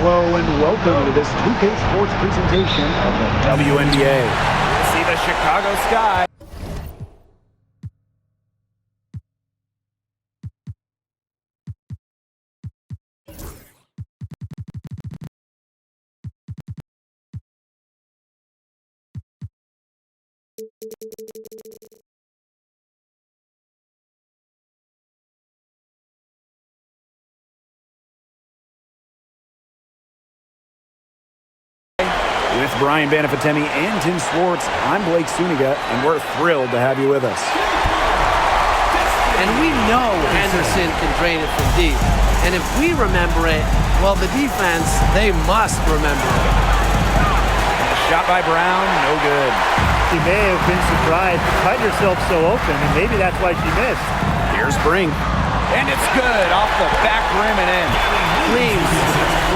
Hello and welcome to this 2K Sports presentation of the WNBA. See the Chicago sky. With Brian Banafitemi and Tim Swartz, I'm Blake Suniga, and we're thrilled to have you with us. And we know Henderson can drain it from deep. And if we remember it, well, the defense, they must remember it. Shot by Brown, no good. She may have been surprised, cut herself so open, and maybe that's why she missed. Here's Brink. And it's good, off the back rim and in.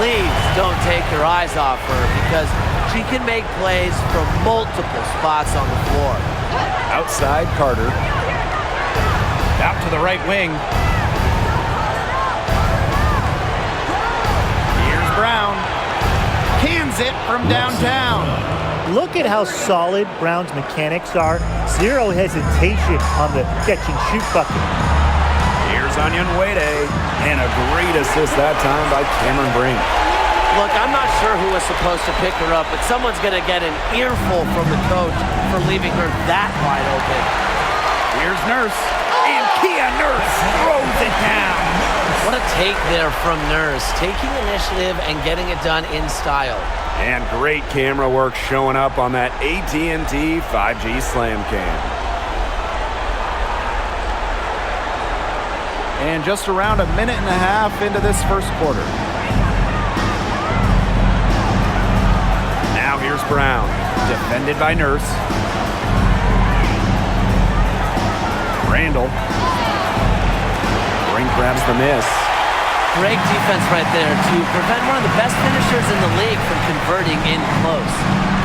Please don't take your eyes off her, because she can make plays from multiple spots on the floor. Outside Carter. Out to the right wing. Here's Brown. Cans it from downtown. Look at how solid Brown's mechanics are. Zero hesitation on the catch-and-shoot bucket. Here's Onion Wade, and a great assist that time by Cameron Brink. Look, I'm not sure who was supposed to pick her up, but someone's going to get an earful from the coach for leaving her that wide open. Here's Nurse. And Kia Nurse throws it down. What a take there from Nurse, taking initiative and getting it done in style. And great camera work showing up on that AT&T 5G Slam Cam. And just around a minute and a half into this first quarter. Now here's Brown. Defended by Nurse. Randall. Brink grabs the miss. Great defense right there to prevent one of the best finishers in the league from converting in close.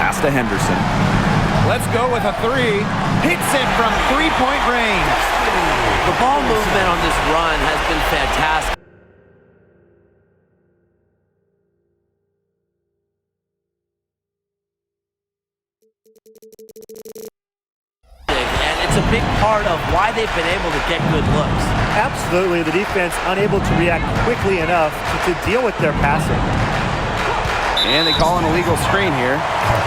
Pass to Henderson. Let's go with a three. Hits it from three-point range. The ball movement on this run has been fantastic. And it's a big part of why they've been able to get good looks. Absolutely, the defense unable to react quickly enough to deal with their passing. And they call an illegal screen here.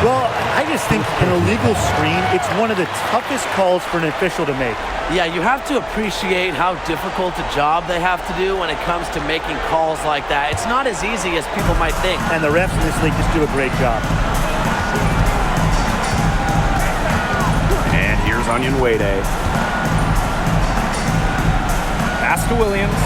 Well, I just think an illegal screen, it's one of the toughest calls for an official to make. Yeah, you have to appreciate how difficult a job they have to do when it comes to making calls like that. It's not as easy as people might think. And the refs in this league just do a great job. And here's Onion Wade. Pass to Williams.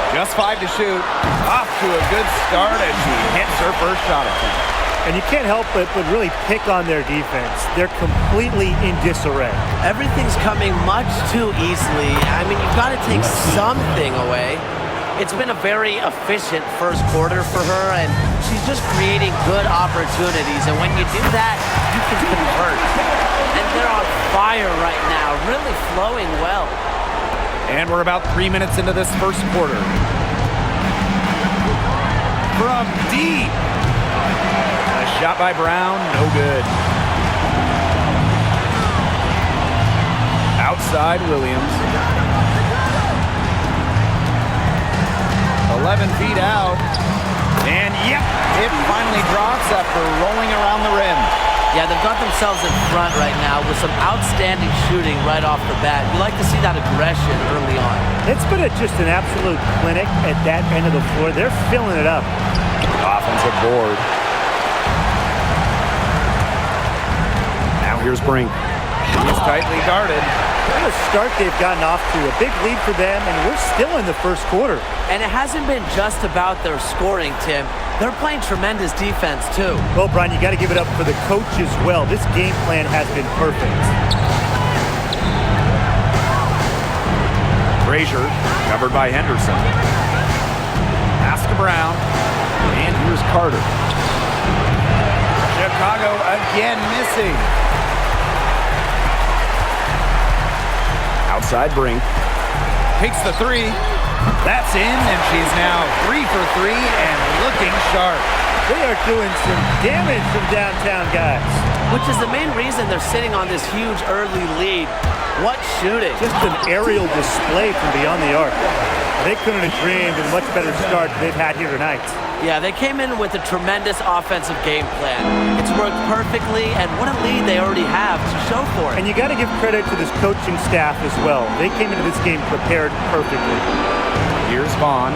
Just 5 to shoot. Off to a good start as she hits her first shot attempt. And you can't help but really pick on their defense. They're completely in disarray. Everything's coming much too easily. I mean, you've got to take something away. It's been a very efficient first quarter for her, and she's just creating good opportunities. And when you do that, you can convert. And they're on fire right now, really flowing well. And we're about 3 minutes into this first quarter. From deep. A shot by Brown, no good. Outside Williams. 11 feet out. And yep, it finally drops after rolling around the rim. Yeah, they've got themselves in front right now with some outstanding shooting right off the bat. You like to see that aggression early on. It's been just an absolute clinic at that end of the floor. They're filling it up. Offensive board. Now here's Brink. She's tightly guarded. What a start they've gotten off to. A big lead for them, and we're still in the first quarter. And it hasn't been just about their scoring, Tim. They're playing tremendous defense, too. Well, Brian, you got to give it up for the coach as well. This game plan has been perfect. Frazier, covered by Henderson. Pass to Brown. And here's Carter. Chicago again missing. Outside Brink. Takes the three. That's in, and she's now 3 for 3 and looking sharp. They are doing some damage from downtown, guys. Which is the main reason they're sitting on this huge early lead. What shooting. Just an aerial display from beyond the arc. They couldn't have dreamed of a much better start they've had here tonight. Yeah, they came in with a tremendous offensive game plan. It's worked perfectly, and what a lead they already have to show for it. And you got to give credit to this coaching staff as well. They came into this game prepared perfectly. Here's Vaughn.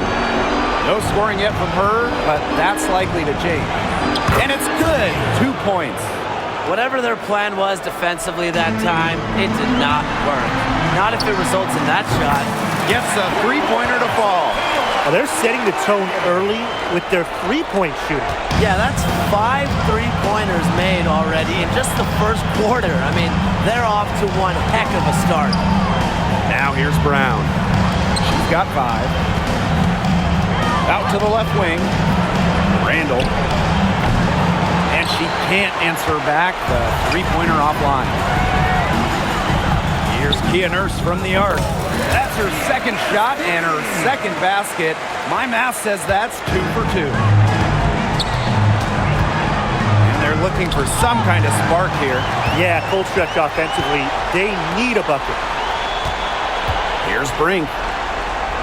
No scoring yet from her, but that's likely to change. And it's good. 2 points. Whatever their plan was defensively that time, it did not work. Not if it results in that shot. Gets a three-pointer to fall. Well, they're setting the tone early with their three-point shooting. Yeah, that's 5 3-pointers made already in just the first quarter. I mean, they're off to one heck of a start. Now here's Brown. She's got 5. Out to the left wing. Randall. And she can't answer back the three-pointer offline. Here's Kia Nurse from the arc. That's her second shot and her second basket. My math says that's 2 for 2. And they're looking for some kind of spark here. Yeah, cold stretch offensively. They need a bucket. Here's Brink.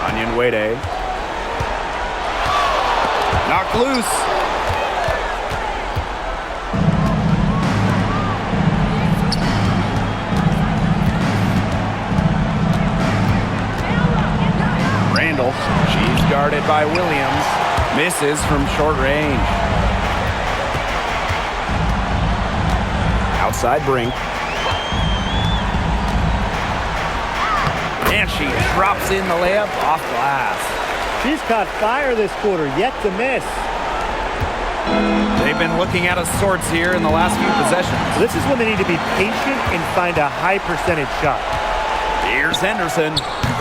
Onion Wade. Knocked loose. Randall. She's guarded by Williams. Misses from short range. Outside Brink. And she drops in the layup off glass. She's caught fire this quarter, yet to miss. They've been looking out of sorts here in the last few possessions. This is when they need to be patient and find a high percentage shot. Here's Henderson,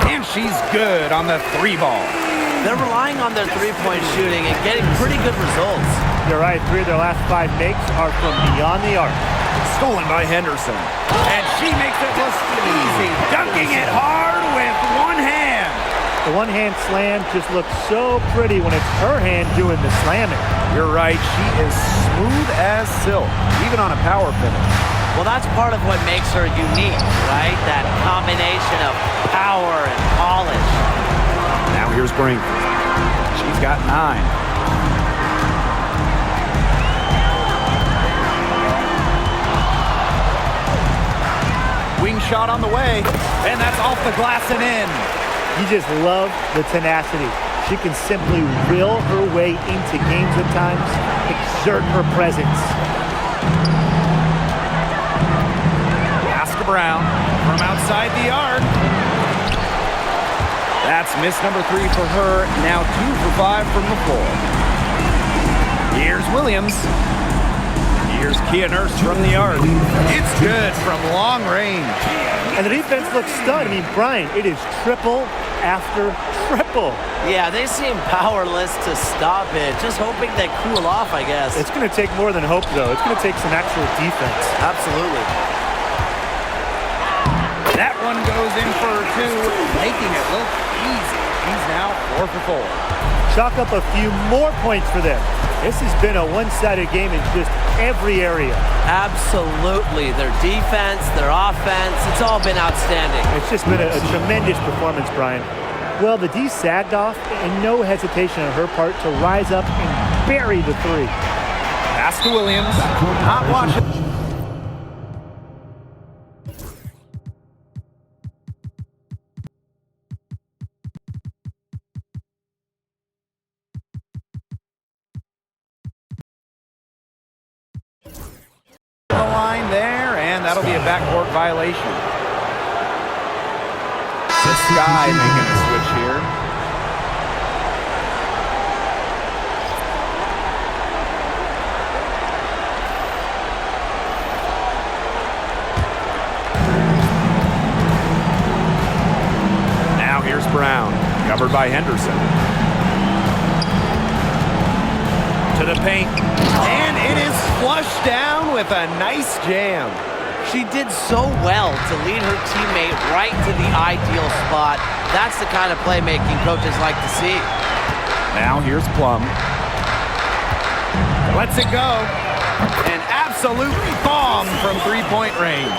and she's good on the 3-ball. They're relying on their three-point shooting and getting pretty good results. You're right, 3 of their last 5 makes are from beyond the arc. Stolen by Henderson. And she makes it look easy, dunking it hard with one hand. The one-hand slam just looks so pretty when it's her hand doing the slamming. You're right, she is smooth as silk, even on a power finish. Well, that's part of what makes her unique, right? That combination of power and polish. Now here's Brink. She's got 9. Wing shot on the way, and that's off the glass and in. You just love the tenacity. She can simply will her way into games at times, exert her presence. Pass to Brown from outside the arc. That's miss number 3 for her. Now 2 for 5 from the floor. Here's Williams. Here's Kia Nurse from the arc. It's good from long range. And the defense looks stunned. I mean, Brian, it is triple after triple. Yeah, they seem powerless to stop it. Just hoping they cool off, I guess. It's going to take more than hope, though. It's going to take some actual defense. Absolutely. That one goes in for 2, making it look easy. He's now 4 for 4. Chalk up a few more points for them. This has been a one-sided game in just every area. Absolutely. Their defense, their offense, it's all been outstanding. It's just been a tremendous performance, Brian. Well, the D sagged off, and no hesitation on her part to rise up and bury the 3. Pass to Williams. Not watching. The line there, and that'll be a backcourt violation. The Sky making a switch here. Now here's Brown, covered by Henderson. To the paint, and it is flushed down with a nice jam. She did so well to lead her teammate right to the ideal spot. That's the kind of playmaking coaches like to see. Now here's Plum. Lets it go. And absolutely bomb from three-point range.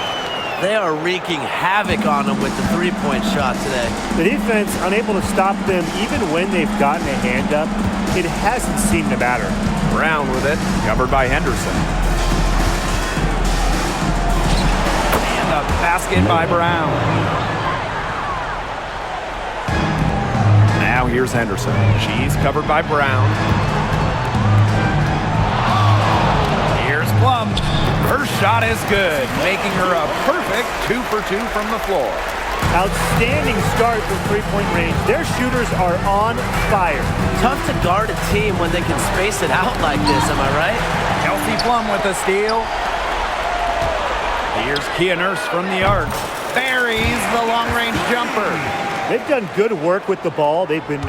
They are wreaking havoc on them with the three-point shot today. The defense unable to stop them even when they've gotten a hand up. It hasn't seemed to matter. Brown with it, covered by Henderson. And a basket by Brown. Now here's Henderson. She's covered by Brown. Here's Plum. Her shot is good, making her a perfect 2 for 2 from the floor. Outstanding start from three-point range. Their shooters are on fire. Tough to guard a team when they can space it out like this, am I right? Kelsey Plum with the steal. Here's Kia Nurse from the arc. Buries the long-range jumper. They've done good work with the ball. They've been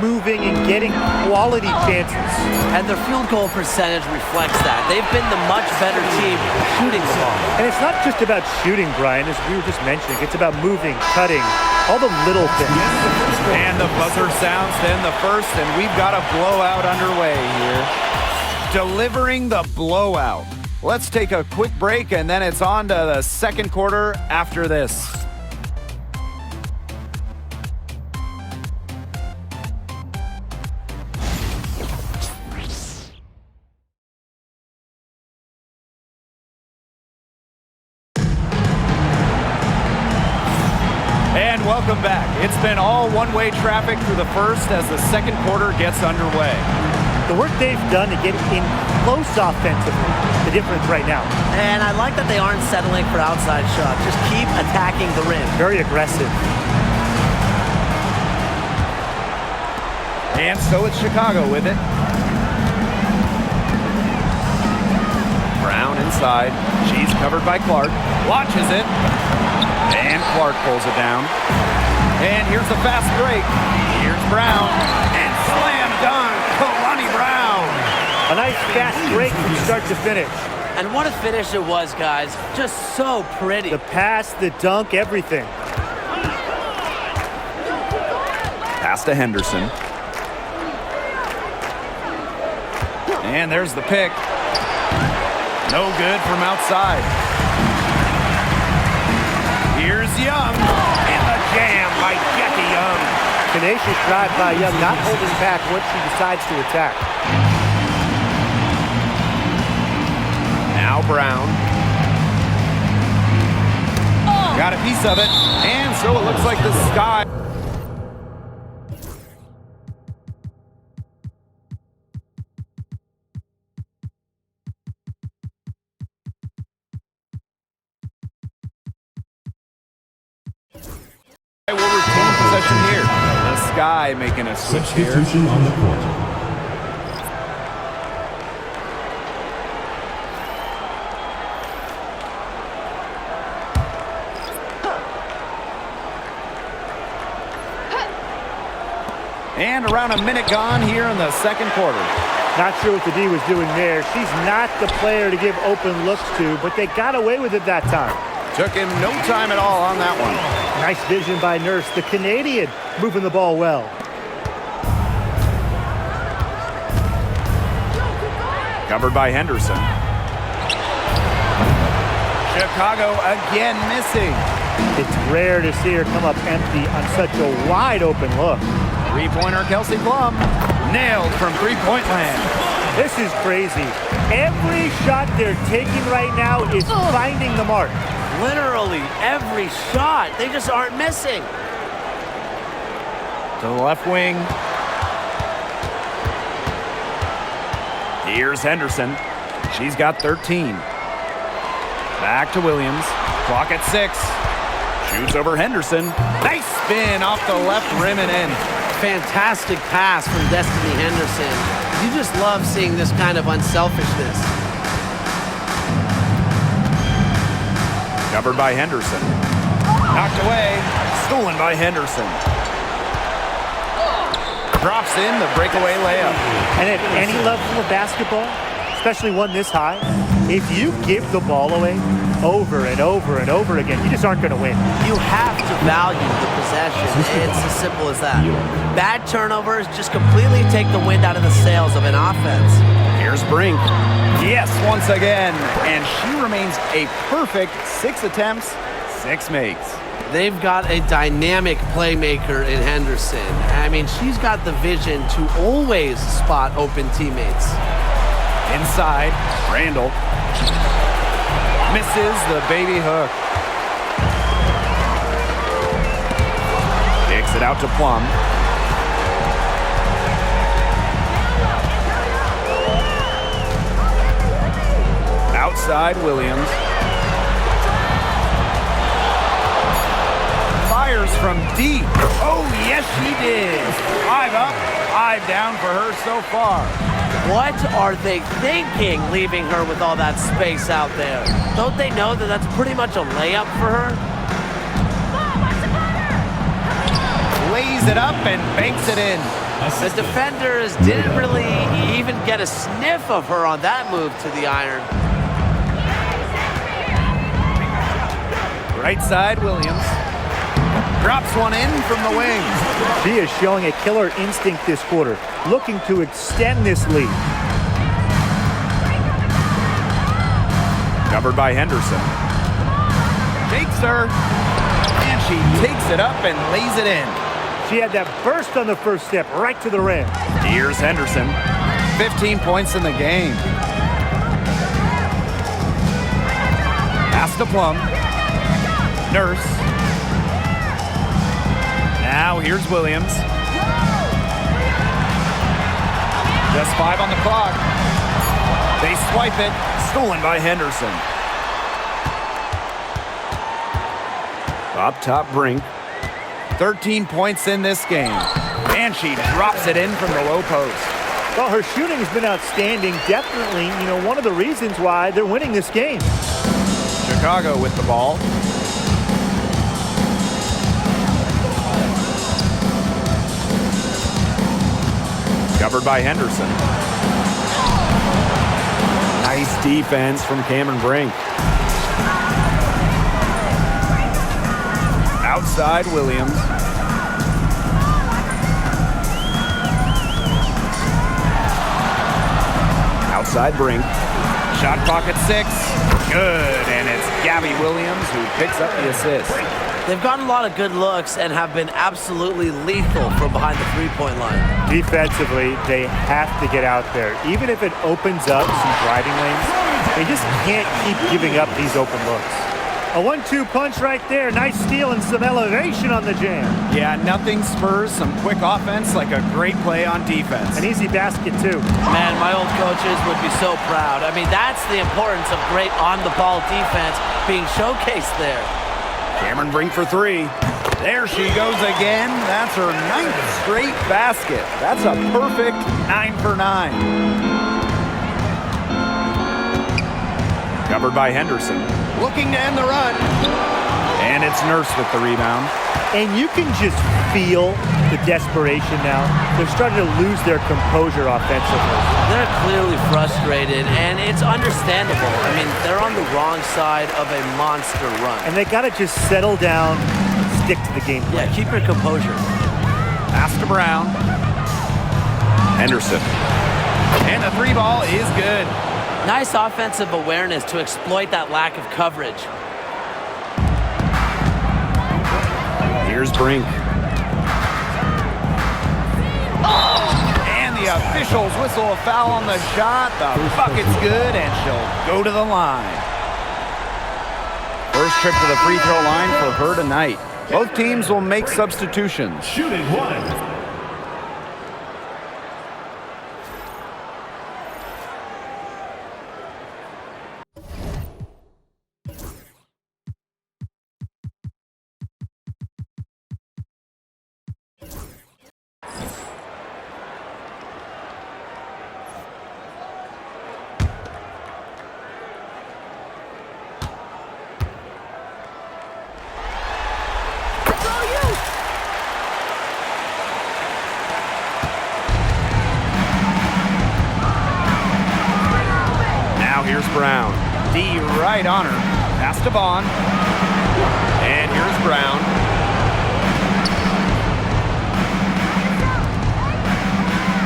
moving and getting quality chances. And their field goal percentage reflects that. They've been the much better team shooting the ball. And it's not just about shooting, Brian, as we were just mentioning. It's about moving, cutting, all the little things. And the buzzer sounds to end the first, and we've got a blowout underway here. Delivering the blowout. Let's take a quick break, and then it's on to the second quarter after this. And welcome back. It's been all one-way traffic through the first as the second quarter gets underway. The work they've done to get in close offensively, the difference right now. And I like that they aren't settling for outside shots. Just keep attacking the rim. Very aggressive. And so it's Chicago with it. Brown inside. She's covered by Clark. Watches it. And Clark pulls it down. And here's the fast break. Here's Brown. And slam dunk. Kalani Brown. A nice fast break from start to finish. And what a finish it was, guys. Just so pretty. The pass, the dunk, everything. Pass to Henderson. And there's the pick. No good from outside. Here's Young. And the jam by Jackie Young. Tenacious drive by Young, not holding back once she decides to attack. Now Brown. Got a piece of it. And so it looks like the Sky. Will retain possession here. The Sky making a switch here. Substitution on the court. And around a minute gone here in the second quarter. Not sure what the D was doing there. She's not the player to give open looks to, but they got away with it that time. Took him no time at all on that one. Nice vision by Nurse. The Canadian moving the ball well. Covered by Henderson. Chicago again missing. It's rare to see her come up empty on such a wide open look. Three-pointer Kelsey Plum. Nailed from three-point land. This is crazy. Every shot they're taking right now is finding the mark. Literally every shot. They just aren't missing. To the left wing. Here's Henderson. She's got 13. Back to Williams. Clock at 6. Shoots over Henderson. Nice spin off the left rim and in. Fantastic pass from Destiny Henderson. You just love seeing this kind of unselfishness. Covered by Henderson. Knocked away. Stolen by Henderson. Drops in the breakaway layup. And at any level of basketball, especially one this high, If you give the ball away over and over and over again, you just aren't going to win. You have to value the possession. It's as simple as that. Bad turnovers just completely take the wind out of the sails of an offense. Here's Brink. Yes, once again. And she remains a perfect 6 attempts, 6 makes. They've got a dynamic playmaker in Henderson. I mean, she's got the vision to always spot open teammates. Inside, Randall. Misses the baby hook. Kicks it out to Plum. Outside, Williams. Fires from deep. Oh, yes, she did. 5 up, 5 down for her so far. What are they thinking, leaving her with all that space out there? Don't they know that that's pretty much a layup for her? Lays it up and banks it in. The defenders didn't really even get a sniff of her on that move to the iron. Right side, Williams. Drops one in from the wing. She is showing a killer instinct this quarter, looking to extend this lead. Covered by Henderson. Takes her. And she takes it up and lays it in. She had that burst on the first step right to the rim. Here's Henderson. 15 points in the game. Pass to Plum. Nurse. Now here's Williams. Just 5 on the clock. They swipe it. Stolen by Henderson. Up top, Brink. 13 points in this game. And she drops it in from the low post. Well, her shooting has been outstanding. Definitely, one of the reasons why they're winning this game. Chicago with the ball. Covered by Henderson. Nice defense from Cameron Brink. Outside, Williams. Outside, Brink. Shot clock at 6. Good, and it's Gabby Williams who picks up the assist. They've gotten a lot of good looks and have been absolutely lethal from behind the three-point line. Defensively, they have to get out there. Even if it opens up some driving lanes, they just can't keep giving up these open looks. A 1-2 punch right there. Nice steal and some elevation on the jam. Yeah, nothing spurs some quick offense like a great play on defense. An easy basket, too. Man, my old coaches would be so proud. I mean, that's the importance of great on-the-ball defense being showcased there. Cameron Brink for 3. There she goes again. That's her 9th straight basket. That's a perfect 9 for 9. Covered by Henderson. Looking to end the run. And it's Nurse with the rebound. And you can just feel the desperation now. They're starting to lose their composure offensively. They're clearly frustrated, and it's understandable. I mean, they're on the wrong side of a monster run. And they got to just settle down, stick to the game plan. Yeah, keep your composure. Pass to Brown. Henderson. And the 3 ball is good. Nice offensive awareness to exploit that lack of coverage. Here's Brink. And the officials whistle a foul on the shot. The bucket's good, and she'll go to the line. First trip to the free throw line for her tonight. Both teams will make substitutions. Shooting 1. Brown. D right on her. Pass to Vaughn. And here's Brown.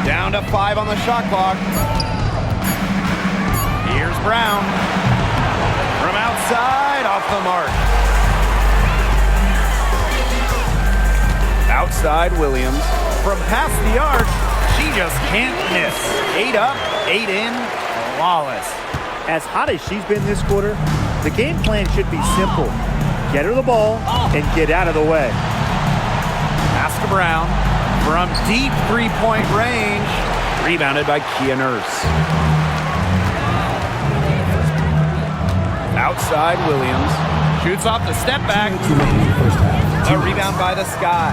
Down to 5 on the shot clock. Here's Brown. From outside, off the mark. Outside Williams. From past the arc, she just can't miss. 8 up, 8 in, flawless. As hot as she's been this quarter, the game plan should be simple. Get her the ball and get out of the way. Pass to Brown. From deep three-point range. Rebounded by Kia Nurse. Outside Williams. Shoots off the step back. A rebound by the Sky.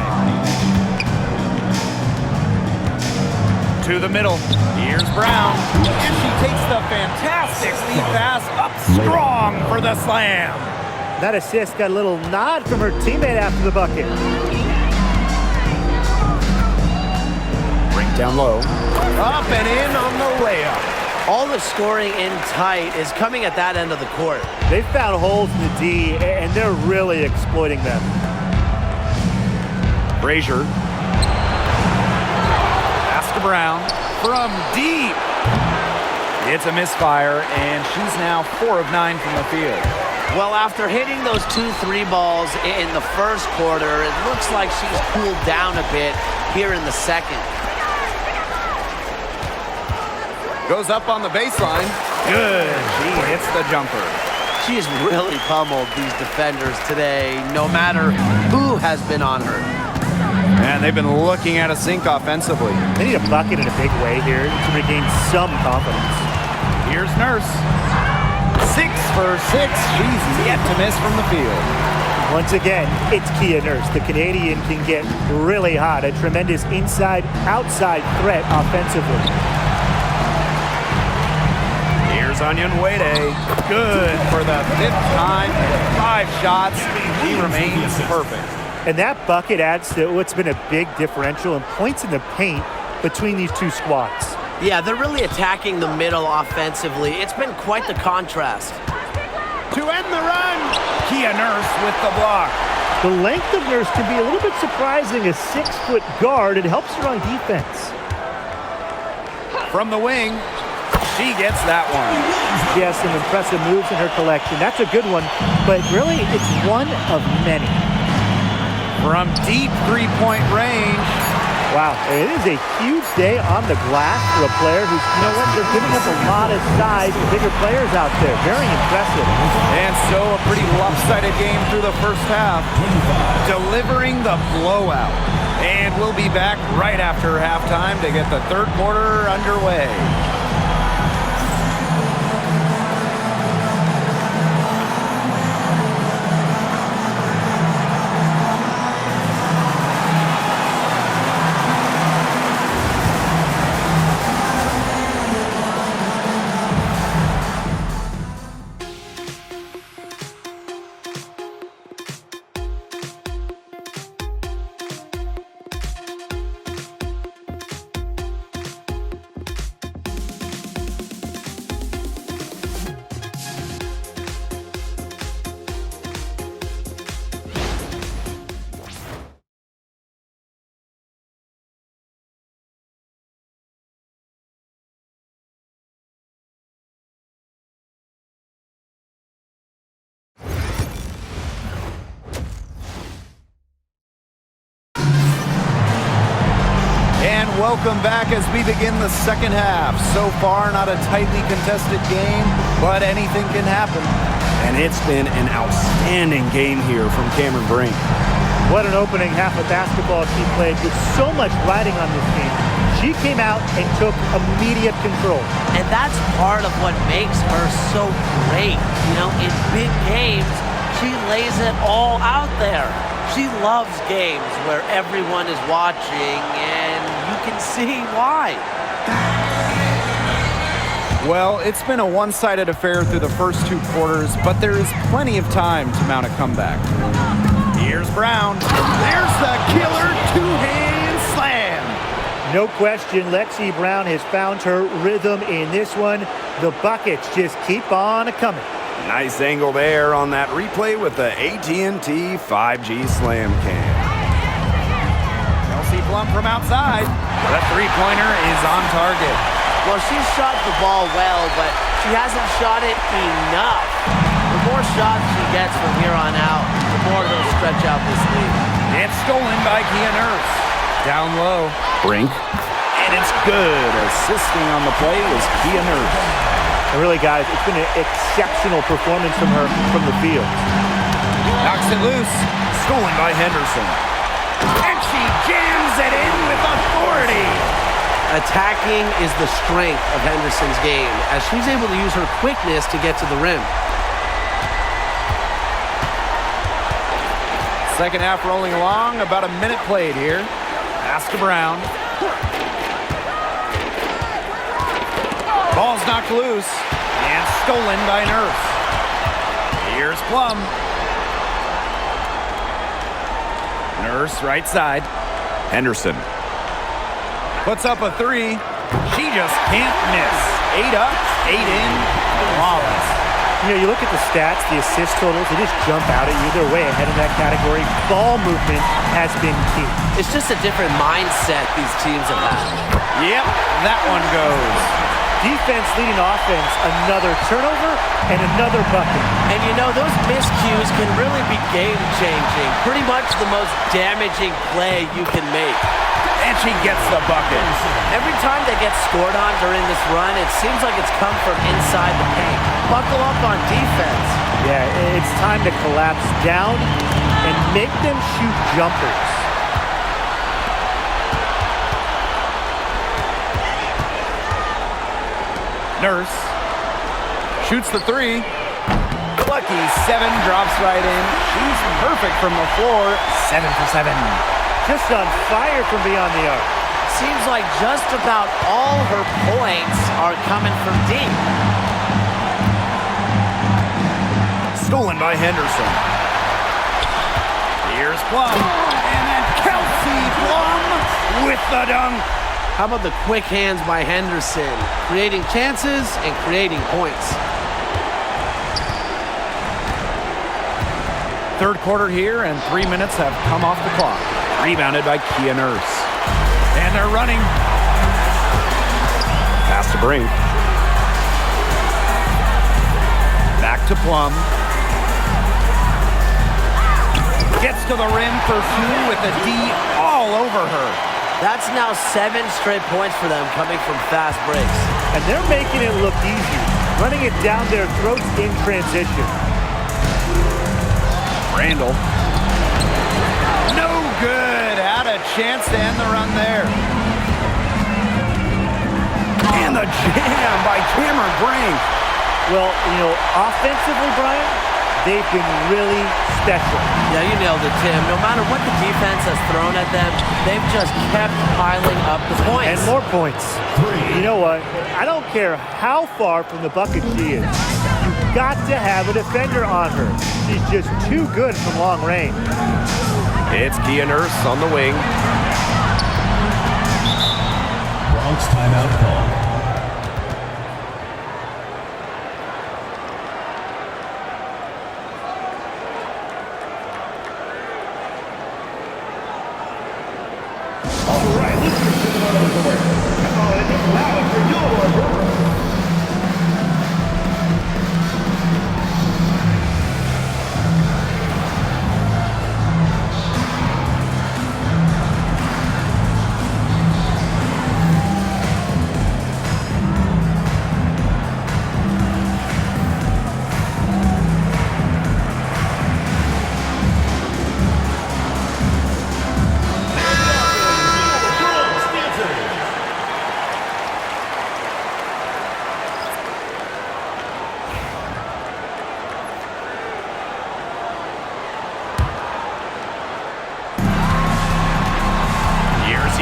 To the middle. Here's Brown. And she takes the fantastic lead pass up strong for the slam. That assist got a little nod from her teammate after the bucket. Bring down low. Up and in on the layup. All the scoring in tight is coming at that end of the court. They've found holes in the D, and they're really exploiting them. Brazier. Pass to Brown. From deep. It's a misfire, and she's now 4 of 9 from the field. Well, after hitting those 2 3 balls in the first quarter, it looks like she's cooled down a bit here in the second. Goes up on the baseline. Good. She hits the jumper. She has really pummeled these defenders today, no matter who has been on her. And they've been looking at a sink offensively. They need a bucket in a big way here to regain some confidence. Here's Nurse. 6 for 6. She's yet to miss from the field. Once again, it's Kia Nurse. The Canadian can get really hot. A tremendous inside-outside threat offensively. Here's Onion Wade. Good for the 5th time. 5 shots. He remains perfect. And that bucket adds to what's been a big differential in points in the paint between these two squads. Yeah, they're really attacking the middle offensively. It's been quite the contrast. To end the run, Kia Nurse with the block. The length of Nurse can be a little bit surprising. A 6-foot guard, it helps her on defense. From the wing, she gets that one. She has some impressive moves in her collection. That's a good one, but really it's one of many. From deep three-point range. Wow, it is a huge day on the glass for a player who's, you know what, they're giving up a lot of size to bigger players out there. Very impressive. And so a pretty lopsided game through the first half. Delivering the blowout. And we'll be back right after halftime to get the third quarter underway. Welcome back as we begin the second half. So far, not a tightly contested game, but anything can happen. And it's been an outstanding game here from Cameron Brink. What an opening half of basketball she played with so much riding on this game. She came out and took immediate control. And that's part of what makes her so great. You know, in big games, she lays it all out there. She loves games where everyone is watching, and you can see why. Well, it's been a one-sided affair through the first 2 quarters, but there is plenty of time to mount a comeback. Here's Brown. There's the killer two-hand slam. No question, Lexi Brown has found her rhythm in this one. The buckets just keep on coming. Nice angle there on that replay with the AT&T 5G Slam Cam. Chelsea Plum from outside. The three-pointer is on target. Well, she shot the ball well, but she hasn't shot it enough. The more shots she gets from here on out, the more they'll stretch out this lead. It's stolen by Kia Nurse. Down low. Brink. And it's good. Assisting on the play was Kia Nurse. And really, guys, it's been an exceptional performance from her from the field. Knocks it loose. Stolen by Henderson. And she jams it in with authority. Attacking is the strength of Henderson's game, as she's able to use her quickness to get to the rim. Second half rolling along. About a minute played here. Pass to Brown. Ball's knocked loose and stolen by Nurse. Here's Plum. Nurse right side. Henderson. Puts up a three. She just can't miss. 8 up, 8 in. Flawless. You know, you look at the stats, the assist totals, they just jump out at you. They're way ahead of that category. Ball movement has been key. It's just a different mindset these teams have had. Yep, that one goes. Defense leading offense, another turnover and another bucket. And you know, those miscues can really be game-changing. Pretty much the most damaging play you can make. And she gets the bucket. Every time they get scored on during this run, it seems like it's come from inside the paint. Buckle up on defense. Yeah, it's time to collapse down and make them shoot jumpers. Nurse shoots the three. Lucky 7 drops right in. She's perfect from the floor. 7 for 7. Just on fire from beyond the arc. Seems like just about all her points are coming from deep. Stolen by Henderson. Here's Plum. And then Kelsey Plum with the dunk. How about the quick hands by Henderson, creating chances and creating points. Third quarter here, and 3 minutes have come off the clock. Rebounded by Kia Nurse. And they're running. Pass to Brink. Back to Plum. Gets to the rim for 2 with a D all over her. That's now 7 straight points for them coming from fast breaks. And they're making it look easy, running it down their throats in transition. Randall. No good. Had a chance to end the run there. And the jam by Cameron Brink. Well, you know, offensively, Brian, they've been really special. Yeah, you nailed it, Tim. No matter what the defense has thrown at them, they've just kept piling up the points. And more points. You know what? I don't care how far from the bucket she is. You've got to have a defender on her. She's just too good from long range. It's Kia Nurse on the wing. Bronx timeout call.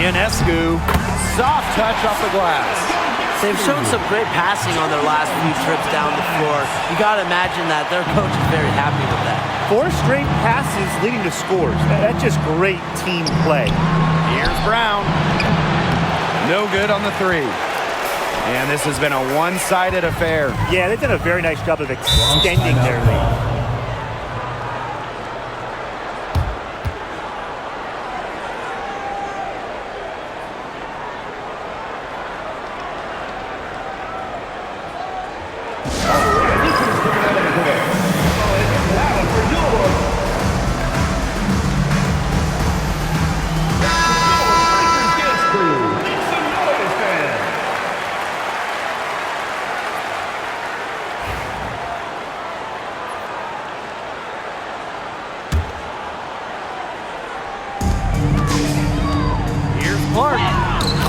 Ionescu, soft touch off the glass. They've shown some great passing on their last few trips down the floor. You got to imagine that their coach is very happy with that. 4 straight passes leading to scores. That's just great team play. Here's Brown. No good on the three. And this has been a one-sided affair. Yeah, they've done a very nice job of extending their lead.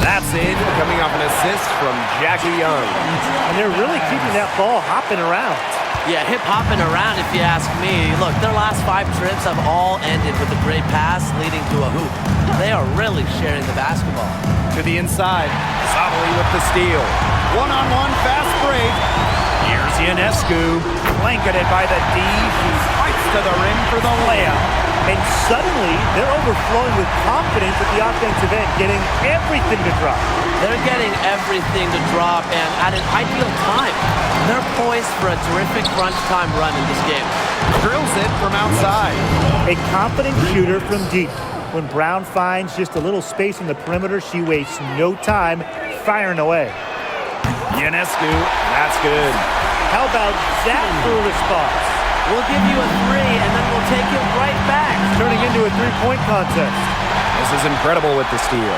That's in, coming off an assist from Jackie Young. And they're really keeping that ball hopping around. Yeah, hip-hopping around if you ask me. Look, their last 5 trips have all ended with a great pass leading to a hoop. They are really sharing the basketball. To the inside, Sabali with the steal. One-on-one fast break. Here's Ionescu, blanketed by the D. She spikes to the rim for the layup. And suddenly, they're overflowing with confidence at the offensive end, getting everything to drop. They're getting everything to drop, and at an ideal time. They're poised for a terrific crunch time run in this game. Drills it from outside. A confident shooter from deep. When Brown finds just a little space in the perimeter, she wastes no time firing away. Ionescu, that's good. How about that for a response? We'll give you a 3, and then we'll take it right back. Turning into a 3-point contest. This is incredible with the steal.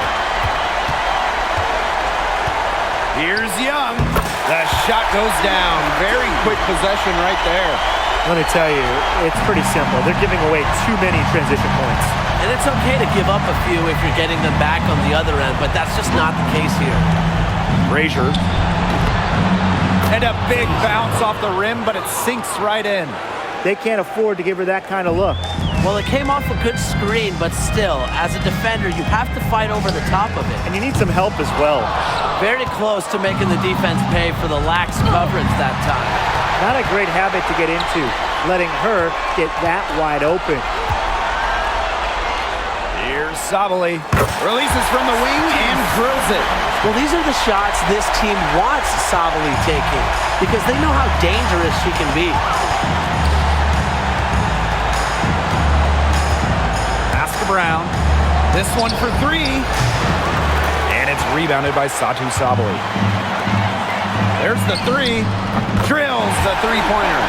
Here's Young. The shot goes down. Very quick possession right there. Let me tell you, it's pretty simple. They're giving away too many transition points. And it's okay to give up a few if you're getting them back on the other end, but that's just not the case here. Frazier. And a big bounce off the rim, but it sinks right in. They can't afford to give her that kind of look. Well, it came off a good screen, but still, as a defender, you have to fight over the top of it. And you need some help as well. Very close to making the defense pay for the lax coverage that time. Not a great habit to get into, letting her get that wide open. Here's Sabali. Releases from the wing and drills it. Well, these are the shots this team wants Sabali taking because they know how dangerous she can be. Pass to Brown. This one for 3. And it's rebounded by Satu Sabali. There's the 3. Drills the three-pointer.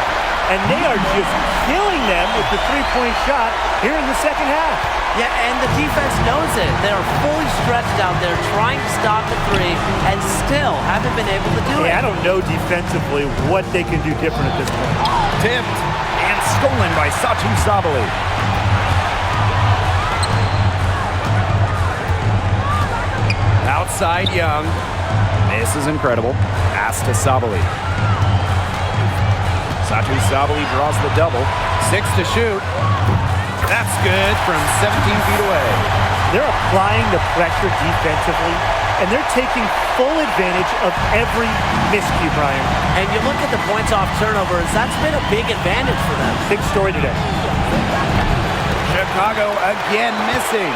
And they are just killing them with the three-point shot here in the second half. Yeah, and the defense knows it. They're fully stretched out there trying to stop the 3 and still haven't been able to do it. I don't know defensively what they can do different at this point. Tipped and stolen by Satu Sabali. Outside Young. This is incredible. Pass to Sabali. Satu Sabali draws the double. 6 to shoot. That's good from 17 feet away. They're applying the pressure defensively, and they're taking full advantage of every miscue, Brian. And you look at the points off turnovers, that's been a big advantage for them. Big story today. Chicago again missing.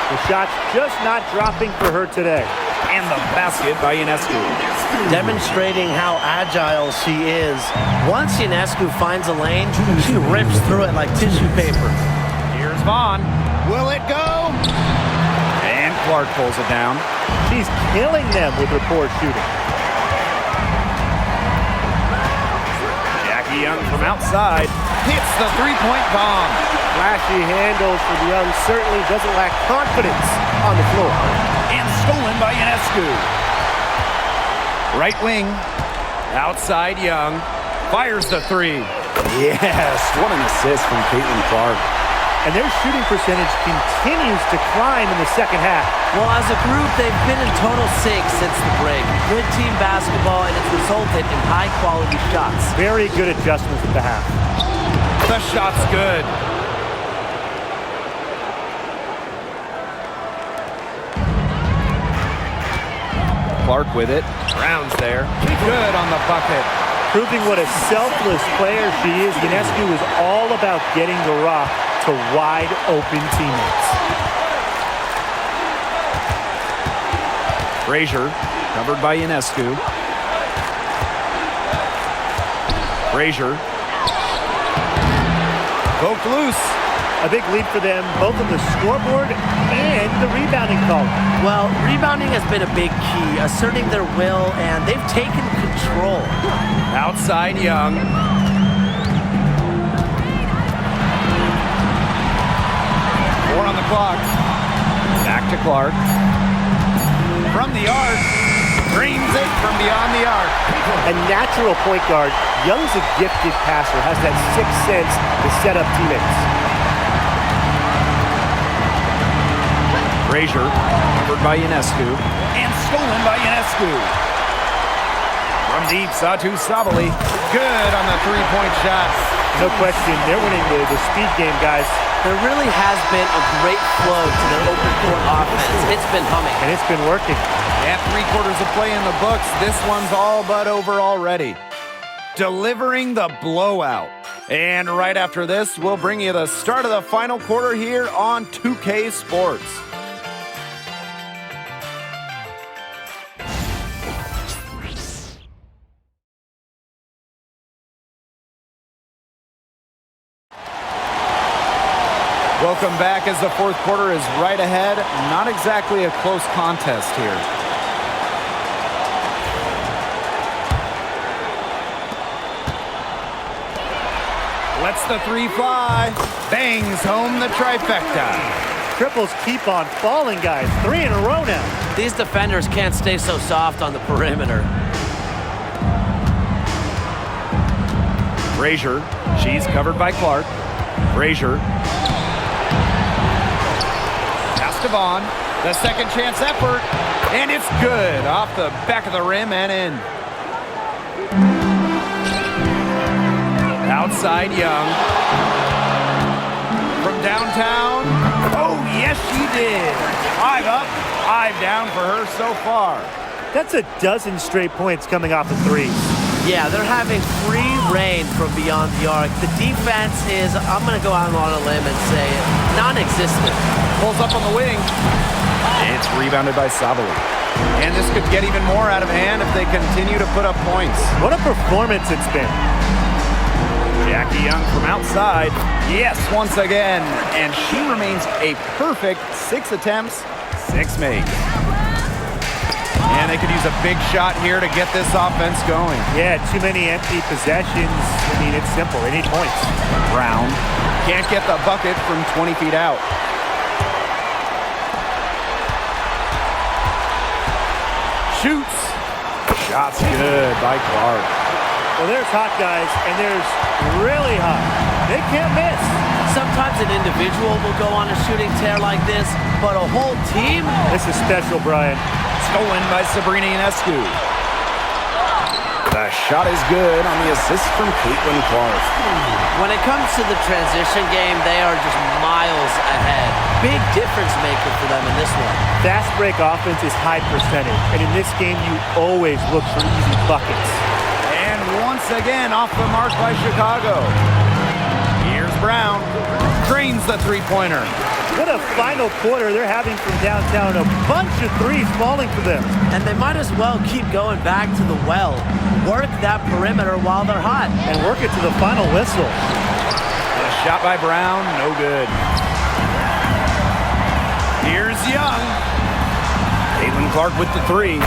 The shot's just not dropping for her today. And the basket by Ionescu. Demonstrating how agile she is. Once Ionescu finds a lane, she rips through it like tissue paper. Here's Vaughn. Will it go? And Clark pulls it down. She's killing them with her poor shooting. Jackie Young from outside hits the three-point bomb. Flashy handles for the Young, certainly doesn't lack confidence on the floor. And stolen by Ionescu. Right wing. Outside Young. Fires the 3. Yes, what an assist from Caitlin Clark. And their shooting percentage continues to climb in the second half. Well, as a group, they've been in total sync since the break. Good team basketball, and it's resulted in high-quality shots. Very good adjustments at the half. The shot's good. Clark with it. Brown's there. Good on the bucket. Proving what a selfless player she is, Ionescu is all about getting the rock to wide open teammates. Frazier, covered by Ionescu. Frazier. Poked loose. A big lead for them, both on the scoreboard and the rebounding call. Well, rebounding has been a big key, asserting their will, and they've taken control. Outside Young. Four on the clock. Back to Clark. From the arc. Dreams it from beyond the arc. A natural point guard, Young's a gifted passer, has that sixth sense to set up teammates. Frazier, covered by Ionescu, and stolen by Ionescu. From deep, Satu Sabali. Good on the three-point shot. No question, they're winning the speed game, guys. There really has been a great flow to their open court offense. It's been humming. And it's been working. At 3/4 of play in the books, this one's all but over already. Delivering the blowout. And right after this, we'll bring you the start of the final quarter here on 2K Sports. Welcome back as the fourth quarter is right ahead. Not exactly a close contest here. Lets the three fly. Bangs home the trifecta. Triples keep on falling, guys. 3 in a row now. These defenders can't stay so soft on the perimeter. Frazier. She's covered by Clark. Frazier. Devon, the second chance effort, and it's good off the back of the rim and in. Outside Young. From downtown. Oh, yes, she did. 5 up, 5 down for her so far. That's a dozen straight points coming off of threes. Yeah, they're having free reign from beyond the arc. The defense is, I'm going to go out on a limb and say, non-existent. Pulls up on the wing. It's rebounded by Sabali. And this could get even more out of hand if they continue to put up points. What a performance it's been. Jackie Young from outside. Yes, once again. And she remains a perfect 6 attempts, 6 makes. And they could use a big shot here to get this offense going. Yeah, too many empty possessions. I mean, it's simple. They need points. Brown can't get the bucket from 20 feet out. Shoots. Shot's good by Clark. Well, there's hot guys, and there's really hot. They can't miss. Sometimes an individual will go on a shooting tear like this, but a whole team? This is special, Brian. Stolen by Sabrina Ionescu. The shot is good on the assist from Caitlin Clark. When it comes to the transition game, they are just miles ahead. Big difference maker for them in this one. Fast break offense is high percentage, and in this game, you always look for easy buckets. And once again, off the mark by Chicago. Here's Brown. Drains the three-pointer. What a final quarter they're having from downtown. A bunch of threes falling for them. And they might as well keep going back to the well. Work that perimeter while they're hot. And work it to the final whistle. A shot by Brown, no good. Here's Young. Caitlin Clark with the three.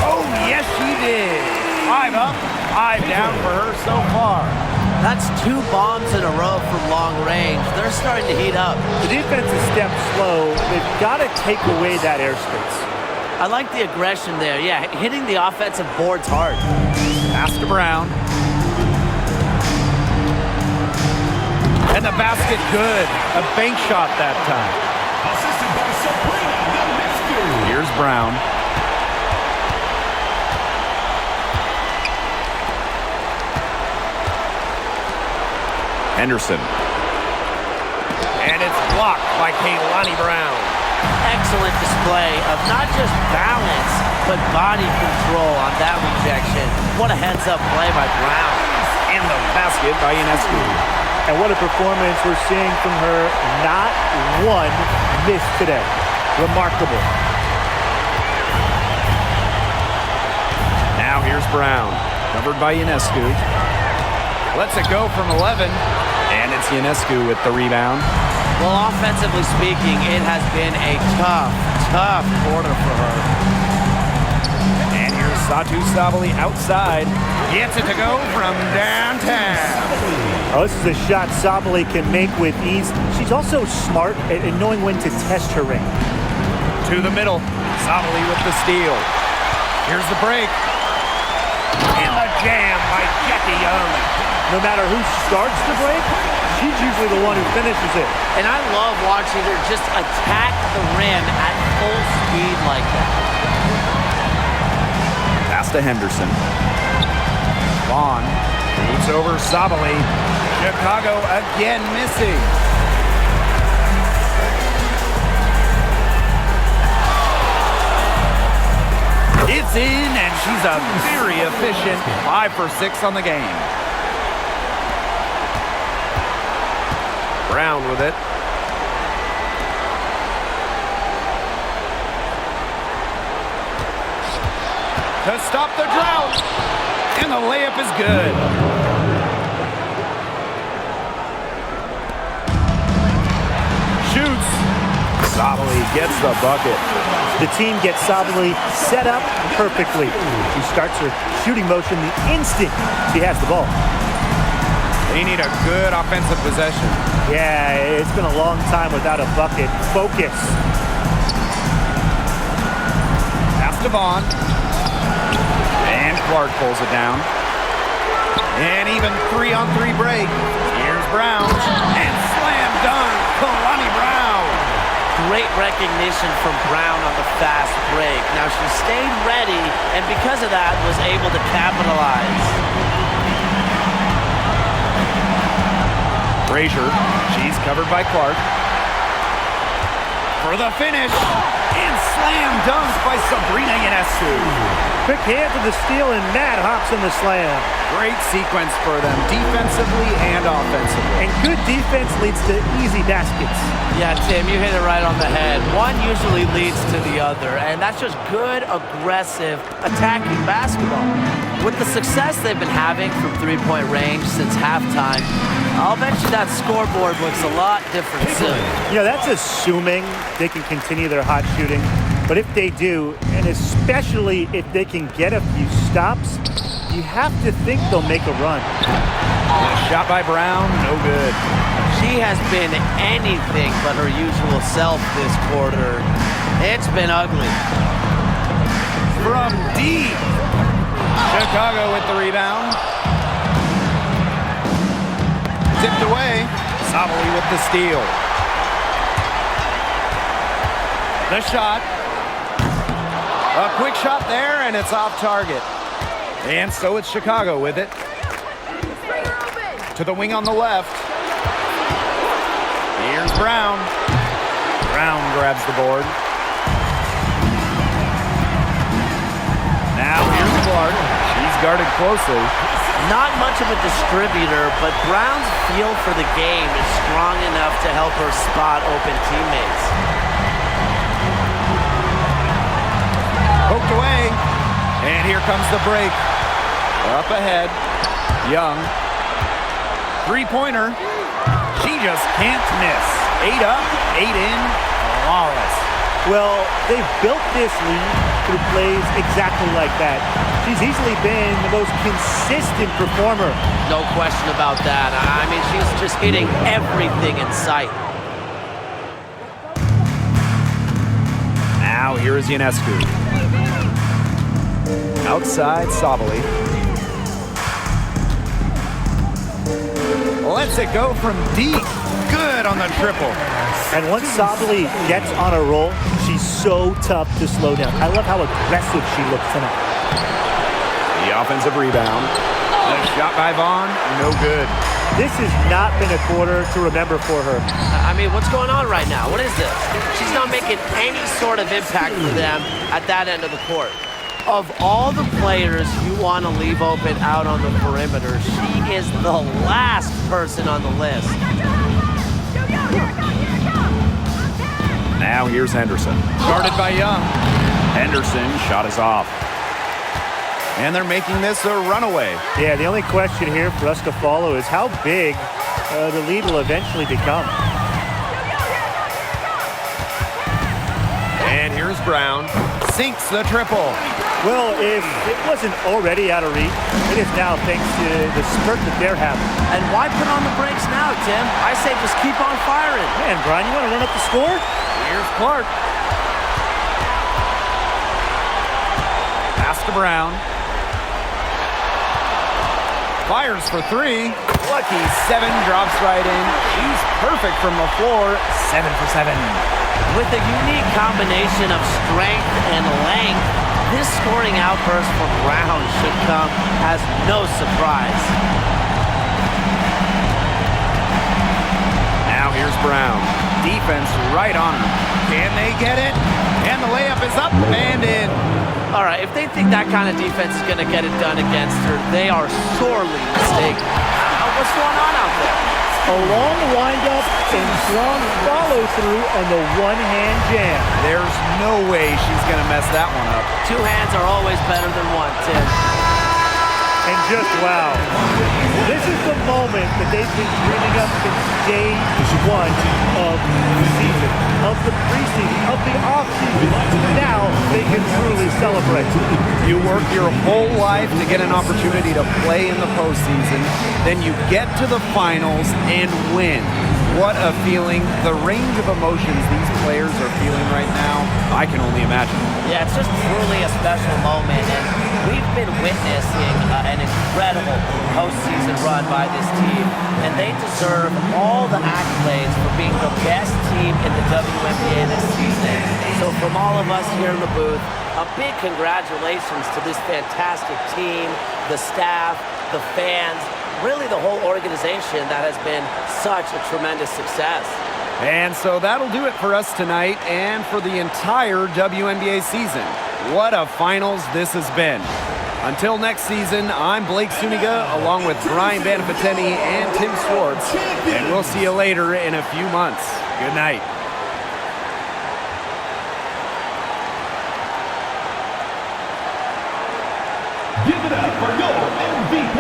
Oh, yes, she did. 5 up, 5 down for her so far. That's 2 bombs in a row from long range. They're starting to heat up. The defense is stepped slow. They've got to take away that airspace. I like the aggression there. Yeah, hitting the offensive boards hard. Pass to Brown. And the basket good. A bank shot that time. Assisted by Sabrina Ionescu. Here's Brown. Henderson. And it's blocked by Kaylani Brown. Excellent display of not just balance, but body control on that rejection. What a heads-up play by Brown. And the basket by Ionescu. And what a performance we're seeing from her. Not one miss today. Remarkable. Now here's Brown. Covered by Ionescu. Lets it go from 11. And it's Ionescu with the rebound. Well, offensively speaking, it has been a tough quarter for her. And here's Satu Sabali outside. Gets it to go from downtown. Oh, this is a shot Sabali can make with ease. She's also smart at knowing when to test her range. To the middle. Sabali with the steal. Here's the break. And the jam by Jackie Young. No matter who starts the break, she's usually the one who finishes it. And I love watching her just attack the rim at full speed like that. Pass to Henderson. Vaughn boots over Sabali. Chicago again missing. It's in, and she's a very efficient 5 for 6 on the game. Brown with it. To stop the drought. And the layup is good. Shoots. Sabali gets the bucket. The team gets Sabali set up perfectly. She starts her shooting motion the instant she has the ball. They need a good offensive possession. Yeah, it's been a long time without a bucket. Focus. Pass to Vaughn. And Clark pulls it down. And even 3-on-3 break. Here's Brown. And slam dunk. Kalani Brown. Great recognition from Brown on the fast break. Now she stayed ready, and because of that, was able to capitalize. Frazier. She's covered by Clark. For the finish. And slam dunk by Sabrina Ionescu. Quick hand to the steal, and Matt hops in the slam. Great sequence for them, defensively and offensively. And good defense leads to easy baskets. Yeah, Tim, you hit it right on the head. One usually leads to the other, and that's just good, aggressive, attacking basketball. With the success they've been having from three-point range since halftime, I'll bet you that scoreboard looks a lot different soon. You know, that's assuming they can continue their hot shooting. But if they do, and especially if they can get a few stops, you have to think they'll make a run. Shot by Brown, no good. She has been anything but her usual self this quarter. It's been ugly. From deep. Chicago with the rebound. Tipped away. Sabali with the steal. The shot. A quick shot there, and it's off target. And so it's Chicago with it. To the wing on the left. Here's Brown. Brown grabs the board. Now here's Clark. She's guarded closely. Not much of a distributor, but Brown's feel for the game is strong enough to help her spot open teammates. Poked away. And here comes the break. Up ahead. Young. Three-pointer. She just can't miss. 8 up, 8 in. Flawless. Well, they've built this lead through plays exactly like that. She's easily been the most consistent performer. No question about that. I mean, she's just hitting everything in sight. Now here is Ionescu. Outside Sabali. Lets it go from deep. Good on the triple. And once Sabali gets on a roll, she's so tough to slow down. I love how aggressive she looks tonight. The offensive rebound. The shot by Vaughn, no good. This has not been a quarter to remember for her. I mean, what's going on right now? What is this? She's not making any sort of impact for them at that end of the court. Of all the players you want to leave open out on the perimeter, she is the last person on the list. Now here's Henderson. Guarded by Young. Henderson, shot is off. And they're making this a runaway. Yeah, the only question here for us to follow is how big the lead will eventually become. And here's Brown. Sinks the triple. Well, if it wasn't already out of reach, it is now thanks to the spurt that they're having. And why put on the brakes now, Tim? I say just keep on firing. Man, Brian, you want to run up the score? Here's Clark. Pass to Brown. Fires for three. Lucky 7 drops right in. He's perfect from the floor. 7 for 7. With a unique combination of strength and length, this scoring outburst from Brown should come as no surprise. Now here's Brown. Defense right on him. Can they get it? And the layup is up and in. All right, if they think that kind of defense is going to get it done against her, they are sorely mistaken. What's going on out there? A long windup and strong follow-through on the one-hand jam. There's no way she's going to mess that one up. 2 hands are always better than 1, Tim. And just wow. This is the moment that they've been dreaming up since day 1 of the season, of the preseason, of the offseason. Now they can truly celebrate. You work your whole life to get an opportunity to play in the postseason, then you get to the finals and win. What a feeling. The range of emotions these players are feeling right now, I can only imagine. Yeah, it's just truly a special moment, and we've been witnessing an incredible postseason run by this team, and they deserve all the accolades for being the best team in the WNBA this season. So from all of us here in the booth, a big congratulations to this fantastic team, the staff, the fans, really the whole organization that has been such a tremendous success. And so that'll do it for us tonight and for the entire WNBA season. What a finals this has been. Until next season, I'm Blake Suniga along with Brian Banafiteni and Tim Swartz, and we'll see you later in a few months. Good night. Give it up for your MVP.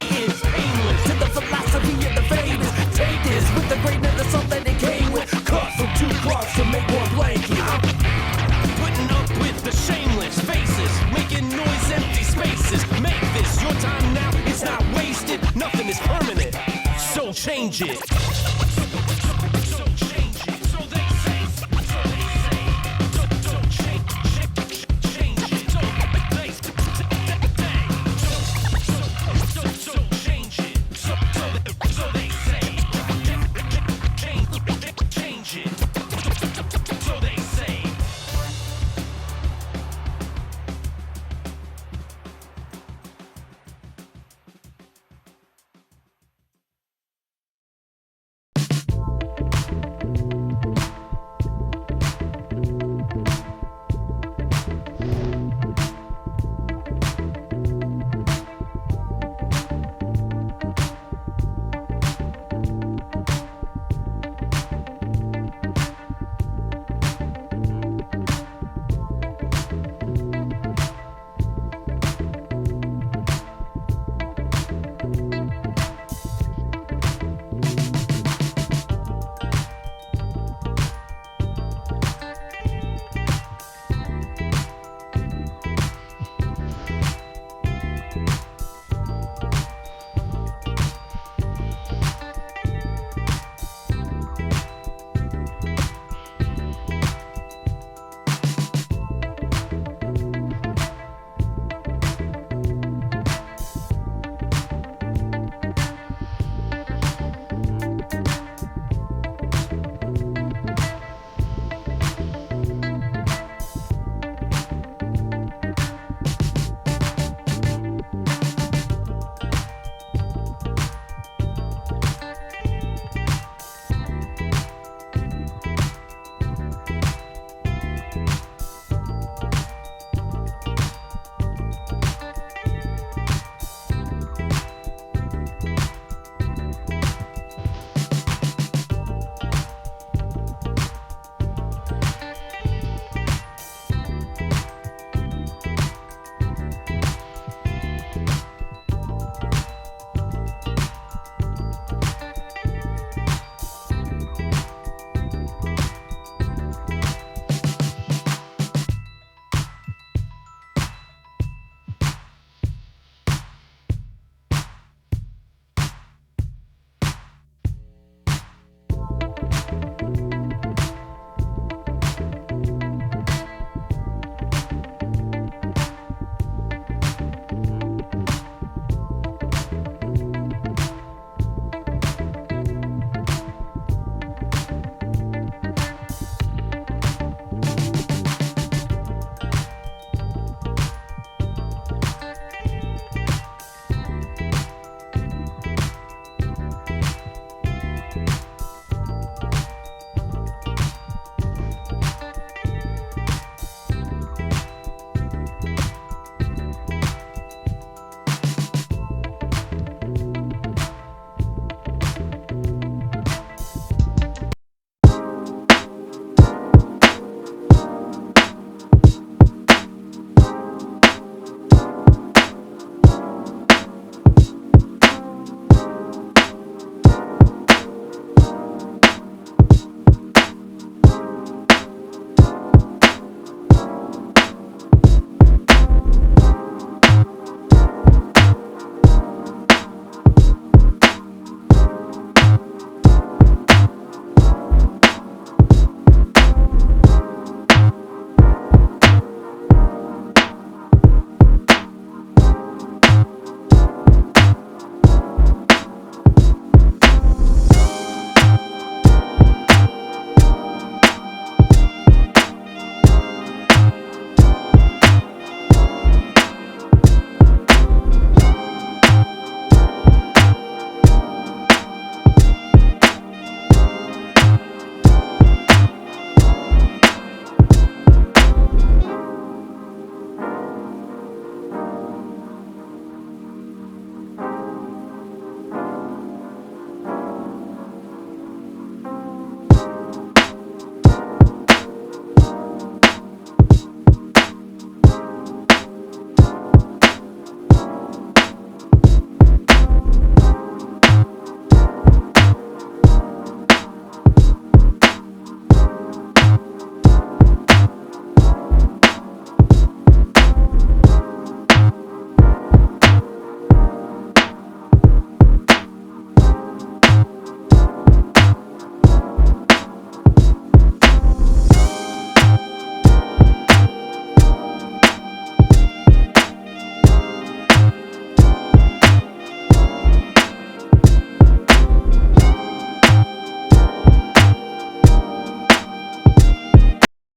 Is painless to the philosophy of the famous. Take this with the greatness of something they came with. Cut from 2 cloths to make 1 blanket. I'm putting up with the shameless faces, making noise, empty spaces. Make this your time now. It's not wasted. Nothing is permanent. So change it.